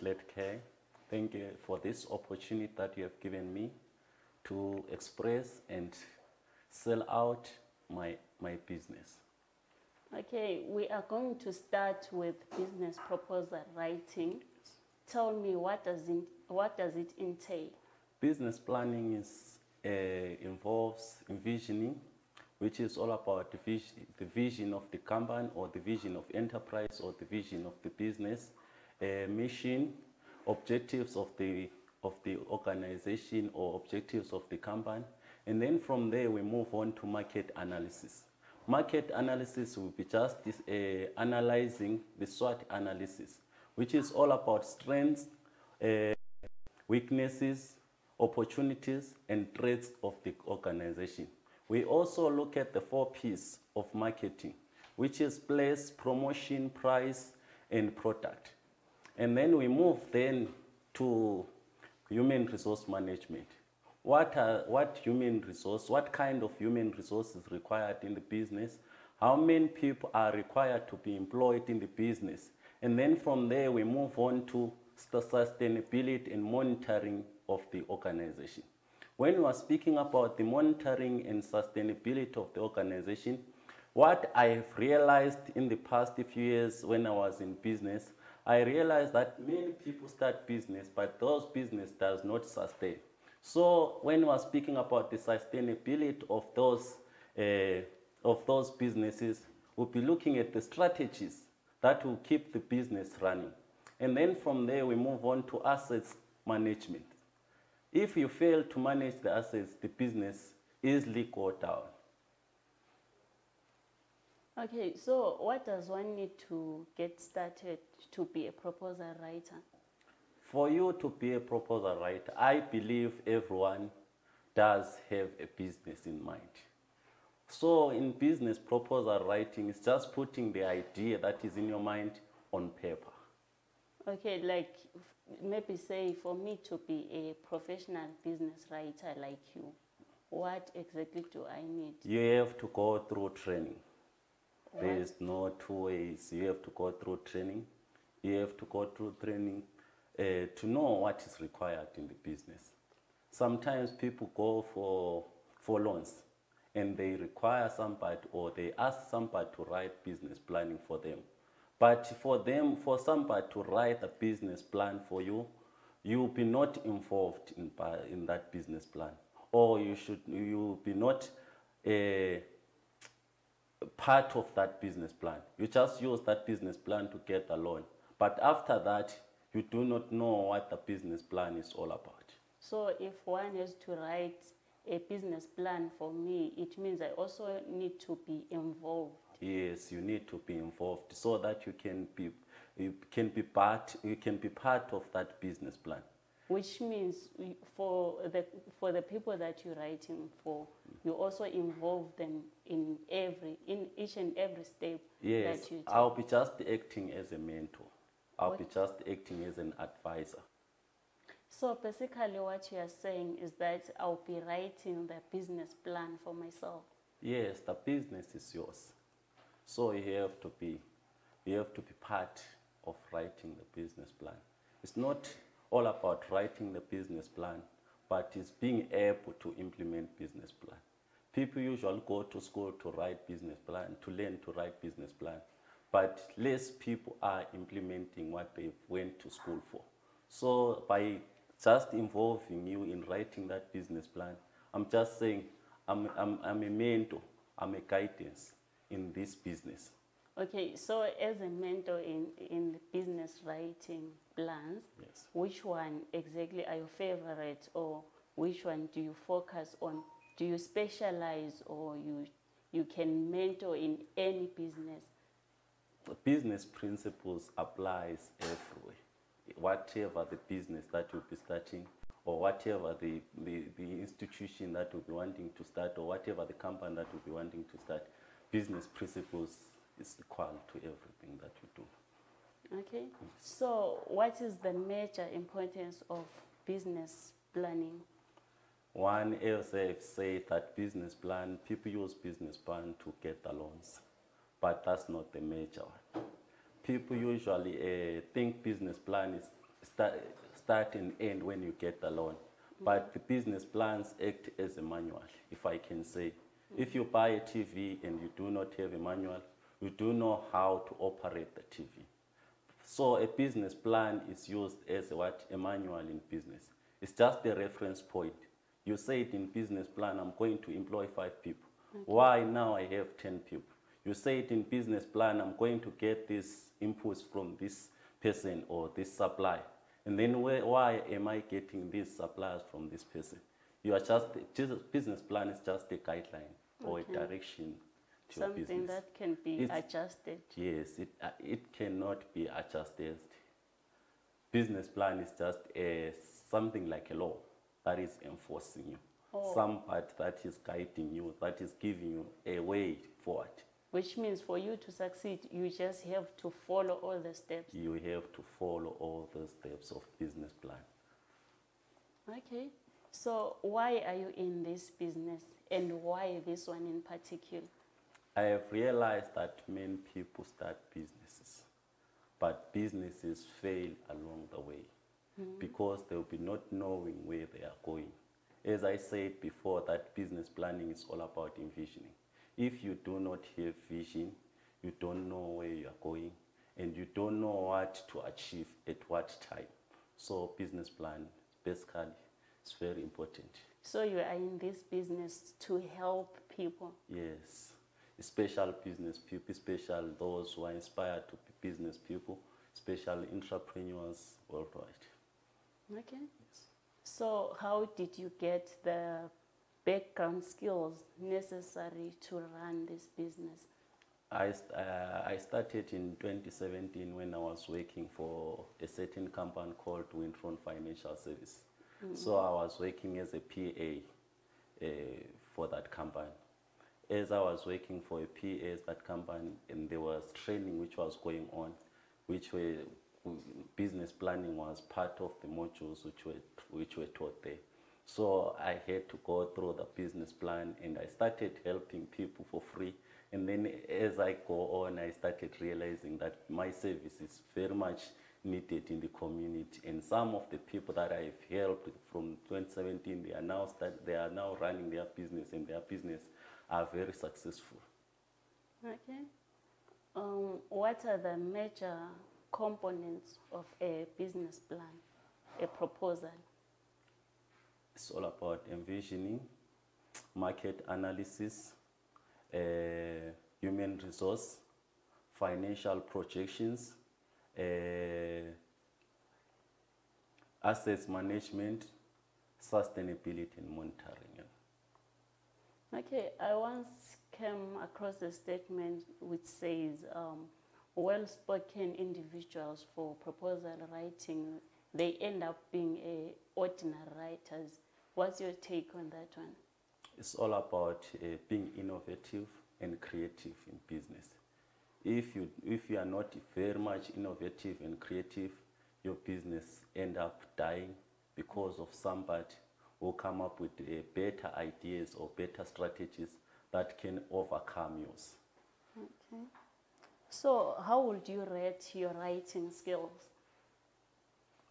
Letke. Thank you for this opportunity that you have given me to express and sell out my business. Okay, we are going to start with business proposal writing. Tell me, what does it entail? Business planning involves envisioning, which is all about the vision of the company or the vision of enterprise or the vision of the business, mission, objectives of the organization or objectives of the company. And then from there we move on to market analysis. Market analysis will be just this, analyzing the SWOT analysis, which is all about strengths, weaknesses, opportunities, and threats of the organization. We also look at the 4 P's of marketing, which is place, promotion, price, and product. And then we move then to human resource management. What kind of human resources required in the business? How many people are required to be employed in the business? And then from there we move on to the sustainability and monitoring of the organization. When we are speaking about the monitoring and sustainability of the organization, what I have realized in the past few years when I was in business, I realized that many people start business, but those business does not sustain. So when we are speaking about the sustainability of those businesses, we'll be looking at the strategies that will keep the business running. And then from there, we move on to assets management. If you fail to manage the assets, the business easily go down. Okay, so what does one need to get started to be a proposal writer? For you to be a proposal writer, I believe everyone does have a business in mind. So in business proposal writing, it's just putting the idea that is in your mind on paper. Okay, like maybe say for me to be a professional business writer like you, what exactly do I need? You have to go through training. There is no 2 ways. You have to go through training. You have to go through training to know what is required in the business. Sometimes people go for loans and they require somebody or they ask somebody to write business planning for them. But for somebody to write a business plan for you, you'll be not involved in that business plan, or you'll be not part of that business plan. You just use that business plan to get a loan. But after that, you do not know what the business plan is all about. So if one has to write a business plan for me, it means I also need to be involved. Yes, you need to be involved so that you can be part of that business plan. Which means for the people that you're writing for, you also involve them in each and every step. Yes, that you take. I'll be just acting as a mentor. I'll be just acting as an advisor. So basically what you are saying is that I'll be writing the business plan for myself. Yes, the business is yours. So you have to be part of writing the business plan. It's not all about writing the business plan, but it's being able to implement business plan. People usually go to school to write business plan, to learn to write business plan, but less people are implementing what they went to school for. So by just involving you in writing that business plan, I'm just saying I'm a mentor, I'm a guidance in this business. Okay, so as a mentor in the business writing plans, yes, which one exactly are your favorite, or which one do you focus on? Do you specialize, or you can mentor in any business? The business principles applies everywhere. Whatever the business that you'll be starting, or whatever the institution that you'll be wanting to start, or whatever the company that you'll be wanting to start, business principles is equal to everything that you do. Okay, so what is the major importance of business planning? One else I've said that business plan, people use business plan to get the loans, but that's not the major one. People usually think business plan is start and end when you get the loan. But the business plans act as a manual, if I can say. If you buy a TV and you do not have a manual, you do know how to operate the TV. So a business plan is used as a manual in business. It's just a reference point. You say it in business plan, I'm going to employ 5 people. Okay. Why now I have 10 people? You say it in business plan, I'm going to get these inputs from this person or this supply. And then why am I getting these suppliers from this person? You are just business plan is just a guideline or a direction to your business. Something that can be adjusted. Yes, it cannot be adjusted. Business plan is just something like a law that is enforcing you. Some part that is guiding you, that is giving you a way forward. Which means for you to succeed, you just have to follow all the steps. You have to follow all the steps of business plan. Okay. So why are you in this business and why this one in particular? I have realized that many people start businesses, but businesses fail along the way because they will be not knowing where they are going. As I said before, that business planning is all about envisioning. If you do not have vision, you don't know where you are going, and you don't know what to achieve at what time. So business plan, basically, is very important. So you are in this business to help people? Yes, especially business people, especially those who are inspired to be business people, especially entrepreneurs worldwide. Okay. Yes. So how did you get the background skills necessary to run this business? I started in 2017 when I was working for a certain company called Wintron Financial Service. So I was working as a PA for that company. As I was working for a PA as that company, and there was training which was going on, which were business planning was part of the modules which were taught there. So I had to go through the business plan, and I started helping people for free. And then as I go on, I started realizing that my service is very much needed in the community. And some of the people that I've helped from 2017, they are now running their business, and their business are very successful. Okay. What are the major components of a business plan, a proposal? It's all about envisioning, market analysis, human resource, financial projections, assets management, sustainability, and monitoring. Okay, I once came across a statement which says well-spoken individuals for proposal writing, they end up being ordinary writers. What's your take on that one? It's all about being innovative and creative in business. If you are not very much innovative and creative, your business end up dying because of somebody who come up with better ideas or better strategies that can overcome yours. Okay. So how would you rate your writing skills?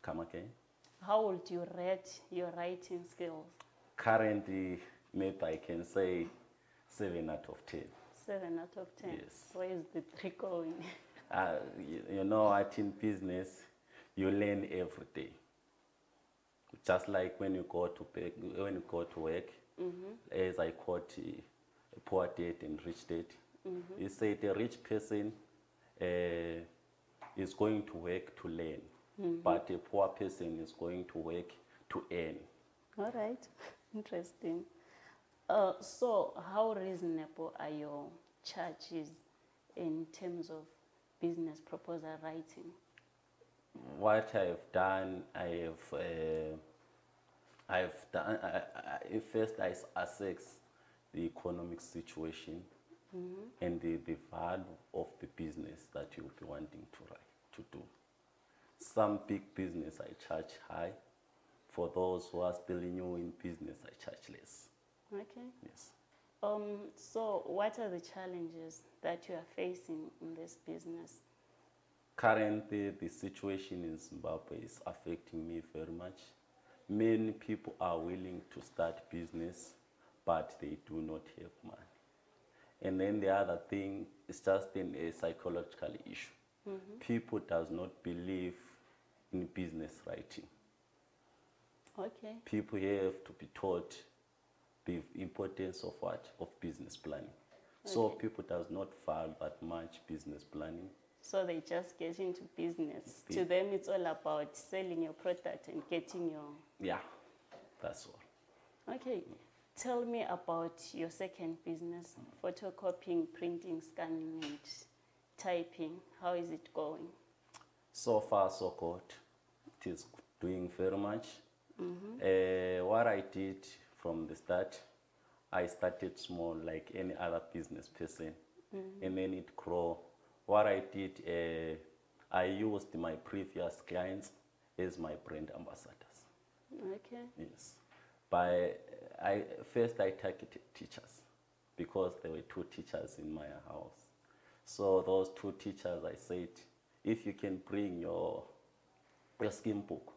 Come again? How would you rate your writing skills? Currently, maybe I can say 7 out of 10. 7 out of 10? Yes. Where is the 3 going? You know what, in business, you learn every day. Just like when you go to work, as I quote Poor Dad and Rich Dad, he said a rich person is going to work to learn, but a poor person is going to work to earn. All right, interesting. So how reasonable are your charges in terms of business proposal writing? What I've done, first I assess the economic situation and the value of the business that you'll be wanting to do. Some big business I charge high. For those who are still new in business, I charge less. Okay. Yes. So what are the challenges that you are facing in this business? Currently, the situation in Zimbabwe is affecting me very much. Many people are willing to start business, but they do not have money. And then the other thing is just a psychological issue. People does not believe in business writing. Okay. People have to be taught the importance of what? Of business planning. So Okay. people does not follow that much business planning. So they just get into business. The- To them, it's all about selling your product and getting your... Yeah, that's all. Okay. Tell me about your second business, photocopying, printing, scanning, and typing. How is it going? So far, so good. It is doing very much. What I did from the start, I started small like any other business person, and then it grew. What I did, I used my previous clients as my brand ambassadors. Okay. Yes. First I targeted teachers because there were 2 teachers in my house. So those 2 teachers, I said, if you can bring your scheme book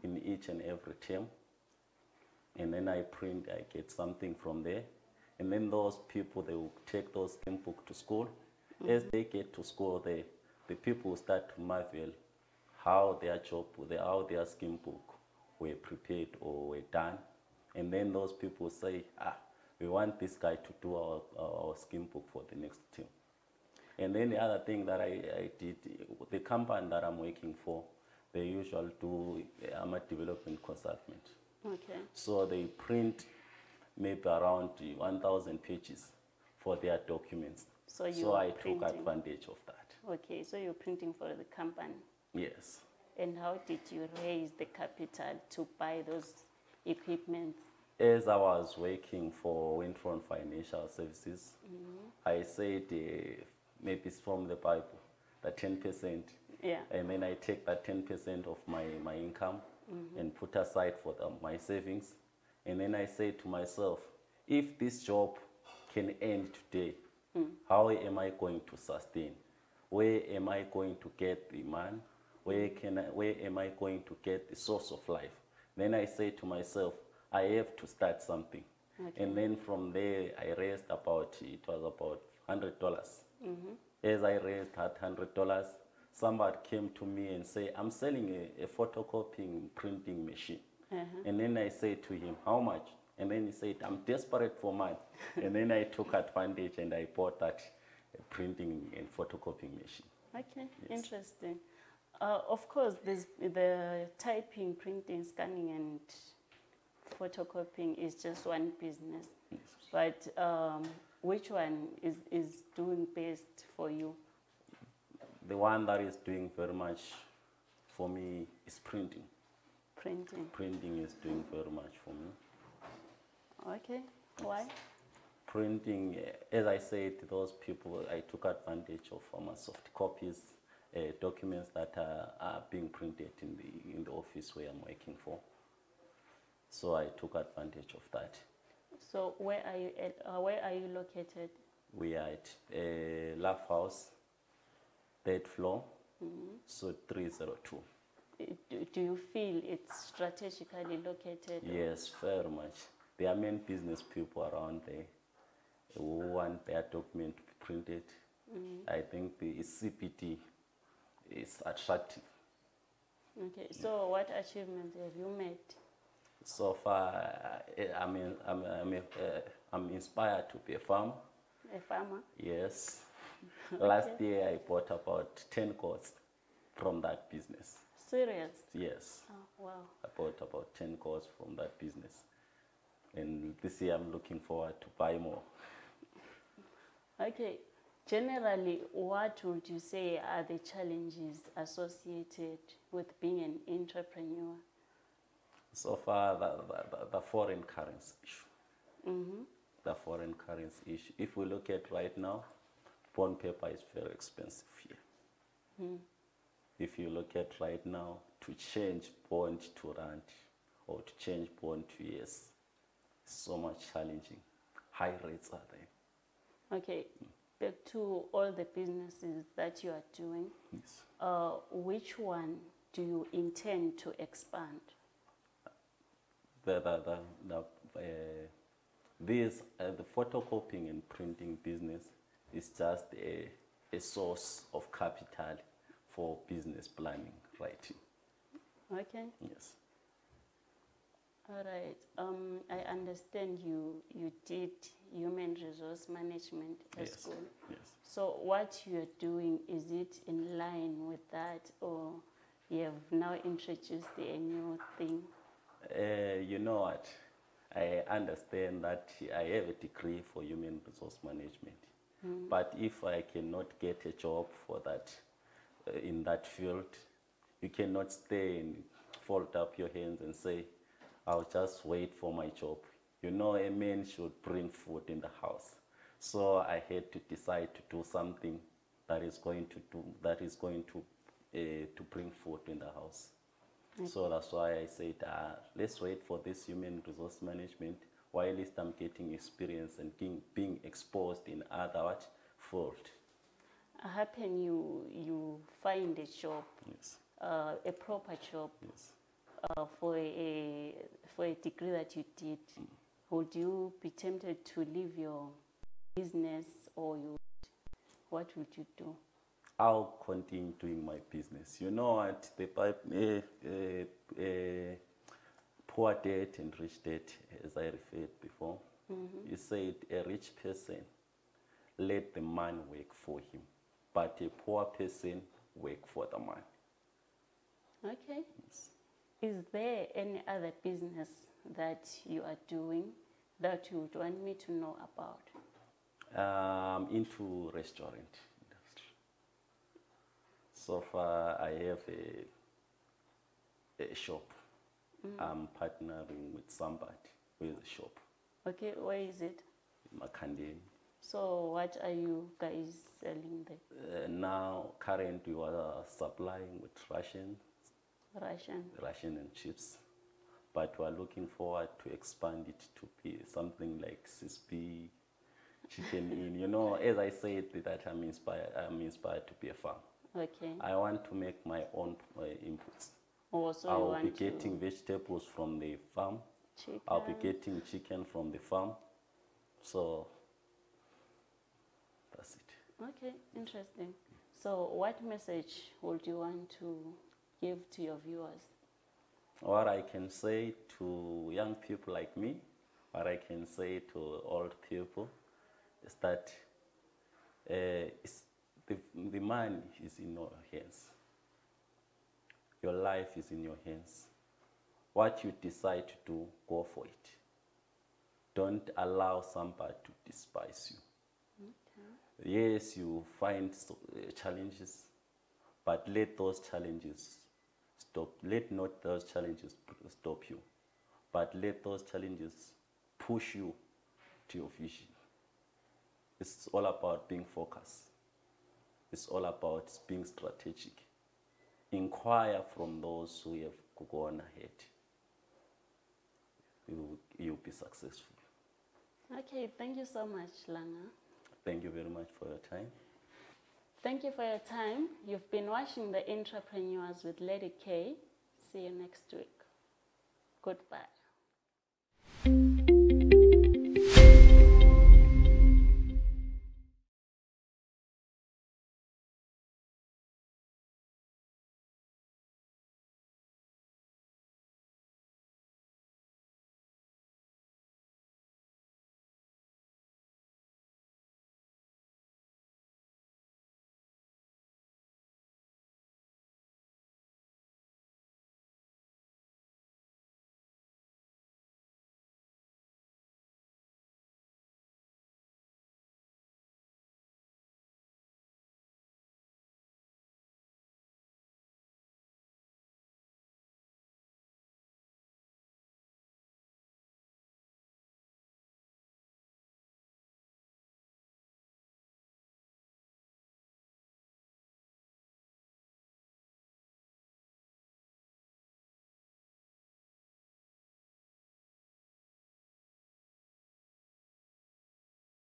in each and every term, and then I get something from there, and then those people, they will take those scheme book to school. As they get to school, the people will start to marvel how how their scheme book were prepared or were done. And then those people say, we want this guy to do our scheme book for the next term. And then the other thing that I did, the company that I'm working for, they usually do, I'm a development consultant. Okay. So they print maybe around 1,000 pages for their documents. So I took advantage of that. Okay, so you're printing for the company. Yes. And how did you raise the capital to buy those equipment? As I was working for Wintron Financial Services, I said maybe it's from the Bible, that 10%. Yeah. And then I take that 10% of my income and put aside for my savings. And then I say to myself, if this job can end today, how am I going to sustain? Where am I going to get the money? Where am I going to get the source of life? Then I say to myself, I have to start something. Okay. And then from there, I raised it was about $100. As I raised that $100, somebody came to me and said, I'm selling a photocopying printing machine. And then I said to him, how much? And then he said, I'm desperate for money. And then I took advantage and I bought that printing and photocopying machine. Okay, interesting. Of course, there's the typing, printing, scanning, and photocopying is just one business. Yes. But which one is doing best for you? The one that is doing very much for me is printing. Printing. Printing is doing very much for me. Okay, why? Printing, as I said, those people, I took advantage of soft copies, documents that are being printed in the office where I'm working for. So I took advantage of that. So where are you at, where are you located? We are at Love House, 3rd floor, so 302. Do you feel it's strategically located? Yes, very much. There are many business people around there who want their document to be printed. I think the CPT is attractive. Okay, so what achievements have you made? So far, I'm inspired to be a farmer. A farmer? Yes. Last year, I bought about 10 goats from that business. Serious? Yes. Oh, wow. I bought about 10 goats from that business. And this year, I'm looking forward to buy more. Okay. Generally, what would you say are the challenges associated with being an entrepreneur? So far, the foreign currency issue. The foreign currency issue. If we look at right now, bond paper is very expensive here. If you look at right now, to change bond to rand or to change bond to US, so much challenging. High rates are there. Okay. back to all the businesses that you are doing, Yes. which one do you intend to expand? The photocopying and printing business is just a source of capital for business planning writing. Okay. Yes. All right. I understand you did human resource management at Yes. school. Yes. So what you're doing, is it in line with that, or you have now introduced a new thing? You know what? I understand that I have a degree for human resource management. But if I cannot get a job for that, in that field, you cannot stay and fold up your hands and say, I'll just wait for my job. You know, a man should bring food in the house. So I had to decide to do something that is going to bring food in the house. Okay. So that's why I said, let's wait for this human resource management while at least I'm getting experience and being exposed in other field. Happen you find a job, Yes. A proper job, Yes. for a degree that you did. Would you be tempted to leave your business, or what would you do? I'll continue doing my business. You know what? Poor dad and rich dad, as I referred before, you said a rich person, let the man work for him, but a poor person work for the man. Okay. Yes. Is there any other business that you are doing that you would want me to know about? Into restaurant industry. So far, I have a shop. I'm partnering with somebody with a shop. Okay, where is it? Makandeni. So what are you guys selling there? Now, currently, we are supplying with Russian and chips. But we are looking forward to expand it to be something like CSP, chicken in. You know, as I said, that I'm inspired to be a farmer. Okay. I want to make my own inputs. Also, I'll be getting vegetables from the farm. Chicken. I'll be getting chicken from the farm. So that's it. Okay, interesting. So what message would you want to give to your viewers? What I can say to young people like me, what I can say to old people, is that the money is in your hands. Your life is in your hands. What you decide to do, go for it. Don't allow somebody to despise you. Okay. Yes, you find challenges, but let those challenges stop. Let not those challenges stop you, but let those challenges push you to your vision. It's all about being focused. It's all about being strategic. Inquire from those who have gone ahead. You'll be successful. Okay, thank you so much, Langa. Thank you very much for your time. Thank you for your time. You've been watching The Entrepreneurs with Lady K. See you next week. Goodbye.